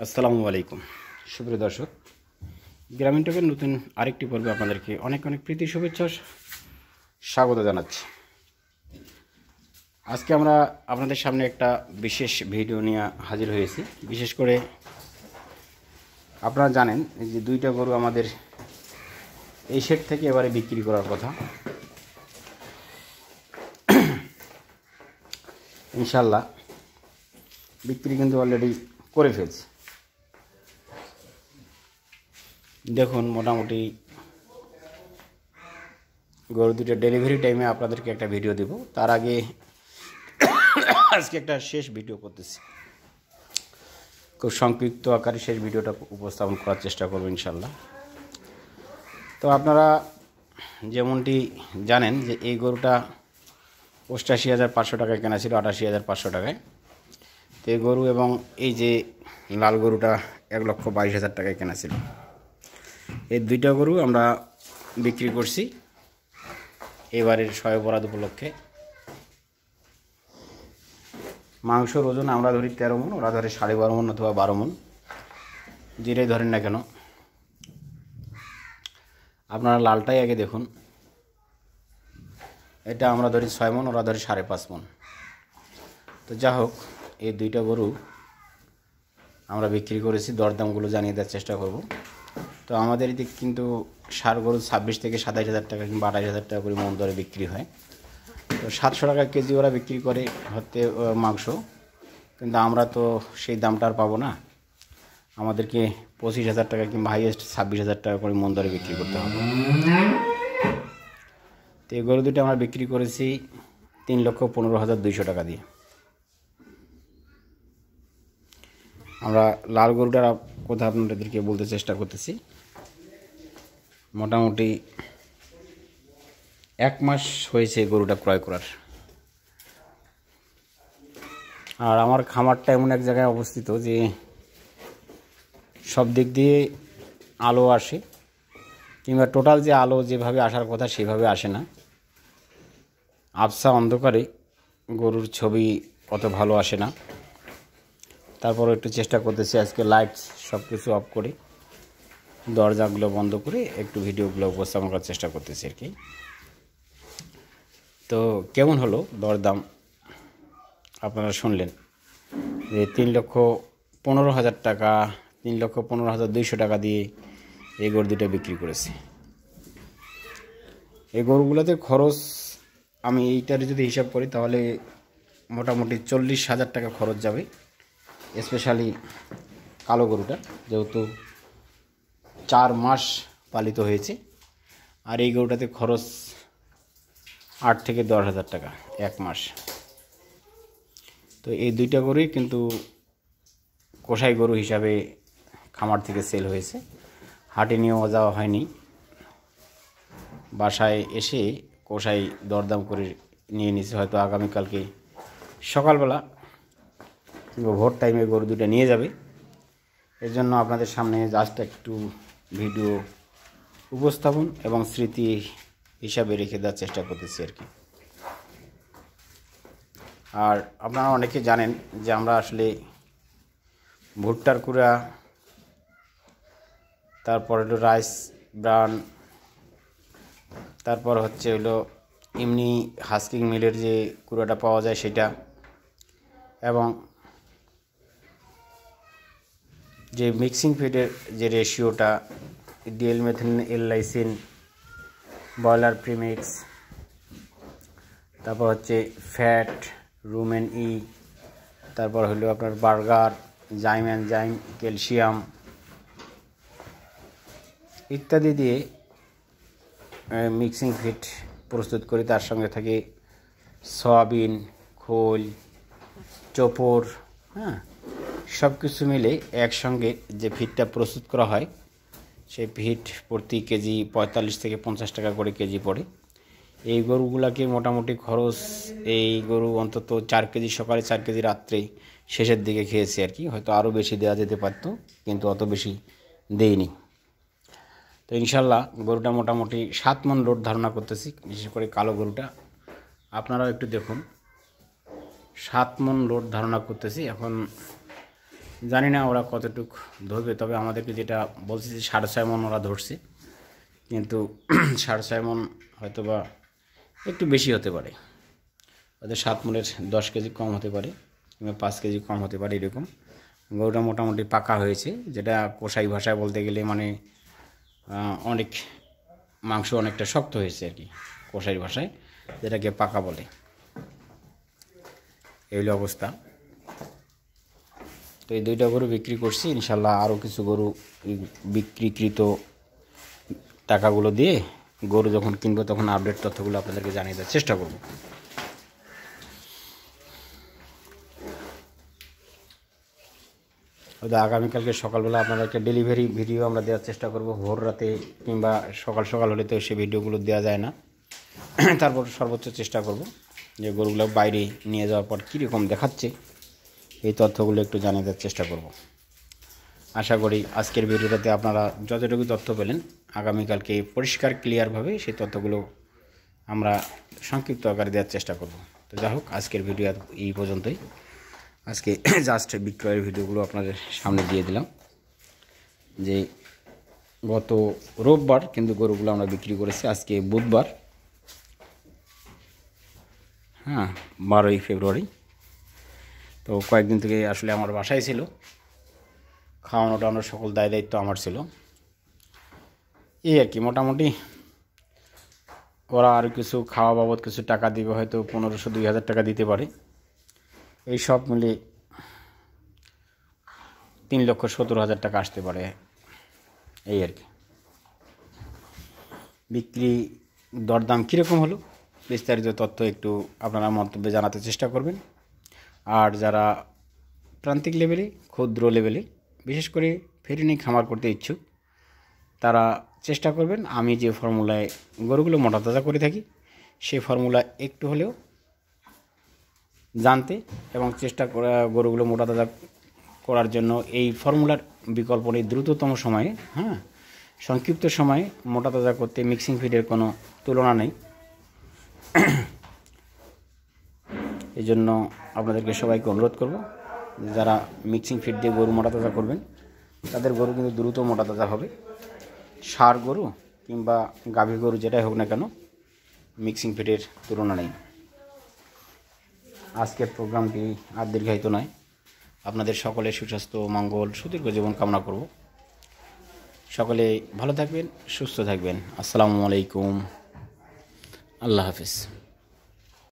আসসালামু আলাইকুম সুপ্রিয় দর্শক, গ্রামীণ টকের নতুন আরেকটি পর্বে আপনাদেরকে অনেক অনেক প্রীতি শুভেচ্ছা স্বাগত জানাচ্ছি। আজকে আমরা আপনাদের সামনে একটা বিশেষ ভিডিও নিয়ে হাজির হয়েছি। বিশেষ করে আপনারা জানেন যে দুইটা গরু আমাদের এই সেট থেকে এবারে বিক্রি করার কথা। ইনশাল্লাহ বিক্রি কিন্তু অলরেডি করে ফেলছি। দেখুন, মোটামুটি গরু দুটো ডেলিভারি টাইমে আপনাদেরকে একটা ভিডিও দেব। তার আগে আজকে একটা শেষ ভিডিও করতেছি, খুব সংক্ষিপ্ত আকারে শেষ ভিডিওটা উপস্থাপন করার চেষ্টা করব ইনশাল্লাহ। তো আপনারা যেমনটি জানেন যে এই গরুটা ৮৮,৫০০ টাকায় কেনা ছিল, ৮৮,৫০০ টাকায়। তো এই গরু এবং এই যে লাল গরুটা ১,২২,০০০ টাকায় কেনা ছিল। এই দুইটা গরু আমরা বিক্রি করছি এবারের শয়ে বরাত উপলক্ষে। মাংসর ওজন আমরা ধরি ১৩ মণ, ওরা ধরে ১২.৫ মণ অথবা ১২ মণ, যেটাই ধরেন না কেন। আপনারা লালটাই আগে দেখুন, এটা আমরা ধরি ৬ মণ, ওরা ধরে ৫.৫ মণ। তো যা হোক, এই দুইটা গরু আমরা বিক্রি করেছি, দরদামগুলো জানিয়ে দেওয়ার চেষ্টা করব। তো আমাদের এদিক কিন্তু ষাঁড় গরু ২৬ থেকে ২৭,০০০ টাকা কিংবা ২৮,০০০ টাকা করে মণ দরে বিক্রি হয়। তো ৭০০ টাকা কেজি ওরা বিক্রি করে হতে মাংস, কিন্তু আমরা তো সেই দামটা আর পাবো না। আমাদেরকে ২৫,০০০ টাকা কিংবা হাইয়েস্ট ২৬,০০০ টাকা করে মণ দরে বিক্রি করতে হবে। তো এই গরু দুটো আমরা বিক্রি করেছি ৩,১৫,২০০ টাকা দিয়ে। আমরা লাল গরুটার কথা আপনাদেরকে বলতে চেষ্টা করতেছি। মোটামুটি ১ মাস হয়েছে গরুটা ক্রয় করার। আর আমার খামারটা এমন এক জায়গায় অবস্থিত যে সব দিক দিয়ে আলো আসে, কিংবা টোটাল যে আলো যেভাবে আসার কথা সেভাবে আসে না। আবছা অন্ধকারে গরুর ছবি অত ভালো আসে না। তারপর একটু চেষ্টা করতেছি আজকে লাইট সব কিছু অফ করে, দরজাগুলো বন্ধ করে একটু ভিডিওগুলো উপস্থাপন করার চেষ্টা করতেছি আর কি। তো কেমন হলো দরদাম আপনারা শুনলেন যে ৩,১৫,০০০ টাকা, ৩,১৫,২০০ টাকা দিয়ে এই গরু দুটো বিক্রি করেছে। এই গরুগুলোতে খরচ আমি এইটার যদি হিসাব করি তাহলে মোটামুটি ৪০,০০০ টাকা খরচ যাবে, স্পেশালি কালো গরুটা, যেহেতু ৪ মাস পালিত হয়েছে। আর এই গরুটাতে খরচ ৮ থেকে ১০,০০০ টাকা ১ মাস। তো এই দুইটা গরুই কিন্তু কষাই গরু হিসাবে খামার থেকে সেল হয়েছে, হাটে নিয়েও যাওয়া হয়নি। বাসায় এসে কষাই দরদাম করে নিয়ে নিছে, হয়তো আগামীকালকে সকালবেলা কিংবা ভোর টাইমে গরু দুটো নিয়ে যাবে। এর জন্য আপনাদের সামনে জাস্ট একটু ভিডিও উপস্থাপন এবং স্মৃতি হিসাবে রেখে দেওয়ার চেষ্টা করতেছি আর কি। আর আপনারা অনেকে জানেন যে আমরা আসলে ভুট্টার কুড়া, তারপর হলো রাইস ব্রান, তারপর হচ্ছে হলো এমনি হাস্কিং মিলের যে কুড়াটা পাওয়া যায় সেটা, এবং যে মিক্সিং ফিডের যে রেশিওটা DL methionine, L lysine, broiler premix, তারপর হচ্ছে ফ্যাট, রুমেন ই, তারপর হলো আপনার বার্গার, জাইম এনজাইম, ক্যালসিয়াম ইত্যাদি দিয়ে মিক্সিং ফিড প্রস্তুত করি। তার সঙ্গে থাকে সয়াবিন, খোল, চোপর, সব কিছু মিলে একসঙ্গে যে ফিডটা প্রস্তুত করা হয়, সেই ফিড প্রতি কেজি ৪৫ থেকে ৫০ টাকা করে কেজি পড়ে। এই গরুগুলাকে মোটামুটি খরচ, এই গরু অন্তত ৪ কেজি সকালে, ৪ কেজি রাত্রে শেষের দিকে খেয়েছি আর কি। হয়তো আরও বেশি দেওয়া যেতে পারতো, কিন্তু অত বেশি দেইনি। তো ইনশাল্লাহ গরুটা মোটামুটি ৭ মণ লোড ধারণা করতেছি, বিশেষ করে কালো গরুটা। আপনারাও একটু দেখুন, ৭ মণ লোড ধারণা করতেছি। এখন জানি না ওরা কতটুক ধরবে, তবে আমাদেরকে যেটা বলছে যে 6.5 মণ ওরা ধরছে, কিন্তু 6.5 মণ হয়তো বা একটু বেশি হতে পারে, ওদের 7 মণের 10 কেজি কম হতে পারে কিংবা 5 কেজি কম হতে পারে এরকম। গরুটা মোটামুটি পাকা হয়েছে, যেটা কষাই ভাষায় বলতে গেলে মানে অনেক মাংস অনেকটা শক্ত হয়েছে আর কি, কষাই ভাষায় যেটাকে পাকা বলে। এই হলো অবস্থা। তো এই 2টা গরু বিক্রি করছি, ইনশাল্লাহ আরও কিছু গরু বিক্রিকৃত টাকাগুলো দিয়ে গরু যখন কিনবো তখন আপডেট তথ্যগুলো আপনাদেরকে জানিয়ে দেওয়ার চেষ্টা করব। হয়তো আগামীকালকে সকালবেলা আপনাদেরকে ডেলিভারি ভিডিও আমরা দেওয়ার চেষ্টা করব, ভোর রাতে কিংবা সকাল সকাল হলে তো সেই ভিডিওগুলো দেওয়া যায় না। তারপর সর্বোচ্চ চেষ্টা করব যে গরুগুলো বাইরে নিয়ে যাওয়ার পর কীরকম দেখাচ্ছে এই তথ্যগুলো একটু জানিয়ে দেওয়ার চেষ্টা করব। আশা করি আজকের ভিডিওটাতে আপনারা যতটুকু তথ্য পেলেন আগামীকালকে পরিষ্কার ক্লিয়ারভাবে সেই তথ্যগুলো আমরা সংক্ষিপ্ত আকারে দেওয়ার চেষ্টা করব। তো যাই হোক, আজকের ভিডিও এই পর্যন্তই। আজকে জাস্ট বিক্রয়ের ভিডিওগুলো আপনাদের সামনে দিয়ে দিলাম, যে গত রোববার কিন্তু গরুগুলো আমরা বিক্রি করেছি, আজকে বুধবার, হ্যাঁ 12ই ফেব্রুয়ারি। তো কয়েকদিন থেকে আসলে আমার বাসায় ছিল, খাওয়ানো টাওয়ানোর সকল দায় দায়িত্ব আমার ছিল, এই আর কি। মোটামুটি ওরা আর কিছু খাওয়া বাবদ কিছু টাকা দিবে, হয়তো 1500-2000 টাকা দিতে পারে, এই সব মিলে 3,70,000 টাকা আসতে পারে, এই আর কি। বিক্রি দরদাম কীরকম হলো বিস্তারিত তথ্য একটু আপনারা মন্তব্যে জানাতে চেষ্টা করবেন। আর যারা প্রান্তিক লেভেলে, ক্ষুদ্র লেভেলে, বিশেষ করে ফেরিনি খামার করতে ইচ্ছুক, তারা চেষ্টা করবেন আমি যে ফর্মুলায় গরুগুলো মোটা তাজা করে থাকি সেই ফর্মুলা একটু হলেও জানতে এবং চেষ্টা করা গরুগুলো মোটা তাজা করার জন্য। এই ফর্মুলার বিকল্প নেই দ্রুততম সময়ে, হ্যাঁ সংক্ষিপ্ত সময়ে মোটা তাজা করতে মিক্সিং ফিডের কোনো তুলনা নেই। এই জন্য আপনাদেরকে সবাইকে অনুরোধ করব, যারা মিক্সিং ফিড দিয়ে গরু মোটা তাজা করবেন তাদের গরু কিন্তু দ্রুত মোটা তাজা হবে। ষাঁড় গরু কিংবা গাভী গরু যেটাই হোক না কেন, মিক্সিং ফিডের তুলনা নেই। আজকের প্রোগ্রামটি আর দীর্ঘায়িত নয়, আপনাদের সকলের সুস্বাস্থ্য, মঙ্গল, সুদীর্ঘ জীবন কামনা করব। সকলে ভালো থাকবেন, সুস্থ থাকবেন। আসসালামু আলাইকুম, আল্লাহ হাফিজ।